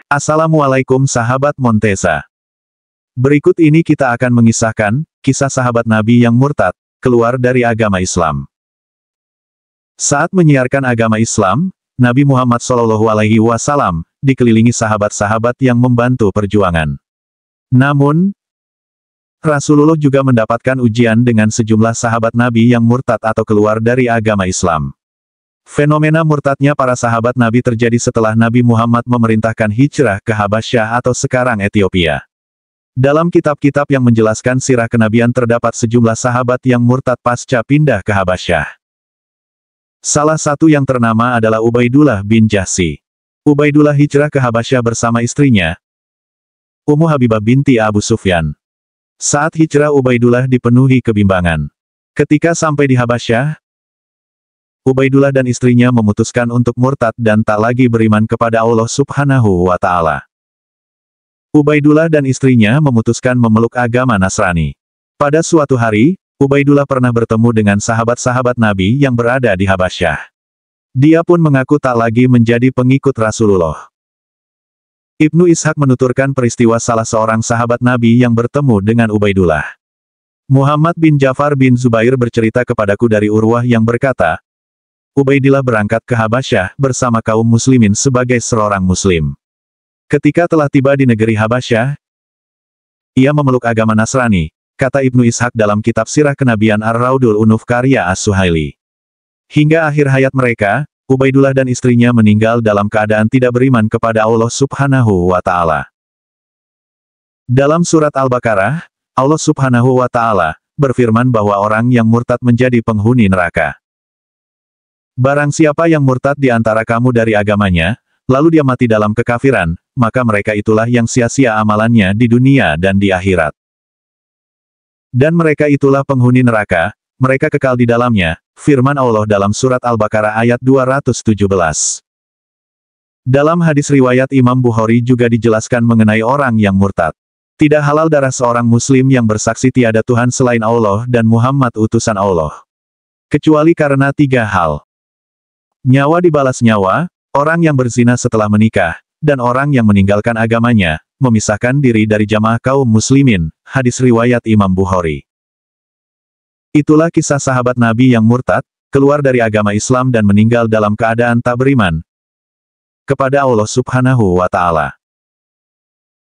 Assalamualaikum sahabat Montesa. Berikut ini kita akan mengisahkan kisah sahabat Nabi yang murtad, keluar dari agama Islam. Saat menyiarkan agama Islam, Nabi Muhammad SAW dikelilingi sahabat-sahabat yang membantu perjuangan. Namun, Rasulullah juga mendapatkan ujian dengan sejumlah sahabat Nabi yang murtad atau keluar dari agama Islam. Fenomena murtadnya para sahabat Nabi terjadi setelah Nabi Muhammad memerintahkan hijrah ke Habasyah atau sekarang Ethiopia. Dalam kitab-kitab yang menjelaskan sirah kenabian terdapat sejumlah sahabat yang murtad pasca pindah ke Habasyah. Salah satu yang ternama adalah Ubaidullah bin Jahsy. Ubaidullah hijrah ke Habasyah bersama istrinya, Ummu Habibah binti Abu Sufyan. Saat hijrah Ubaidullah dipenuhi kebimbangan. Ketika sampai di Habasyah, Ubaidullah dan istrinya memutuskan untuk murtad dan tak lagi beriman kepada Allah Subhanahu wa Ta'ala. Ubaidullah dan istrinya memutuskan memeluk agama Nasrani. Pada suatu hari, Ubaidullah pernah bertemu dengan sahabat-sahabat Nabi yang berada di Habasyah. Dia pun mengaku tak lagi menjadi pengikut Rasulullah. Ibnu Ishaq menuturkan peristiwa salah seorang sahabat Nabi yang bertemu dengan Ubaidullah. Muhammad bin Ja'far bin Zubair bercerita kepadaku dari Urwah yang berkata, Ubaidillah berangkat ke Habasyah bersama kaum muslimin sebagai seorang muslim. Ketika telah tiba di negeri Habasyah, ia memeluk agama Nasrani, kata Ibnu Ishaq dalam kitab Sirah Kenabian Ar-Raudul Unuf karya As-Suhaili. Hingga akhir hayat mereka, Ubaidullah dan istrinya meninggal dalam keadaan tidak beriman kepada Allah Subhanahu wa Ta'ala. Dalam surat Al-Baqarah, Allah Subhanahu wa Ta'ala berfirman bahwa orang yang murtad menjadi penghuni neraka. Barang siapa yang murtad di antara kamu dari agamanya, lalu dia mati dalam kekafiran, maka mereka itulah yang sia-sia amalannya di dunia dan di akhirat. Dan mereka itulah penghuni neraka, mereka kekal di dalamnya, firman Allah dalam surat Al-Baqarah ayat 217. Dalam hadis riwayat Imam Bukhari juga dijelaskan mengenai orang yang murtad. Tidak halal darah seorang muslim yang bersaksi tiada Tuhan selain Allah dan Muhammad utusan Allah. Kecuali karena 3 hal. Nyawa dibalas nyawa, orang yang berzina setelah menikah, dan orang yang meninggalkan agamanya, memisahkan diri dari jamaah kaum muslimin, hadis riwayat Imam Bukhari. Itulah kisah sahabat Nabi yang murtad, keluar dari agama Islam dan meninggal dalam keadaan tak beriman kepada Allah Subhanahu wa Ta'ala.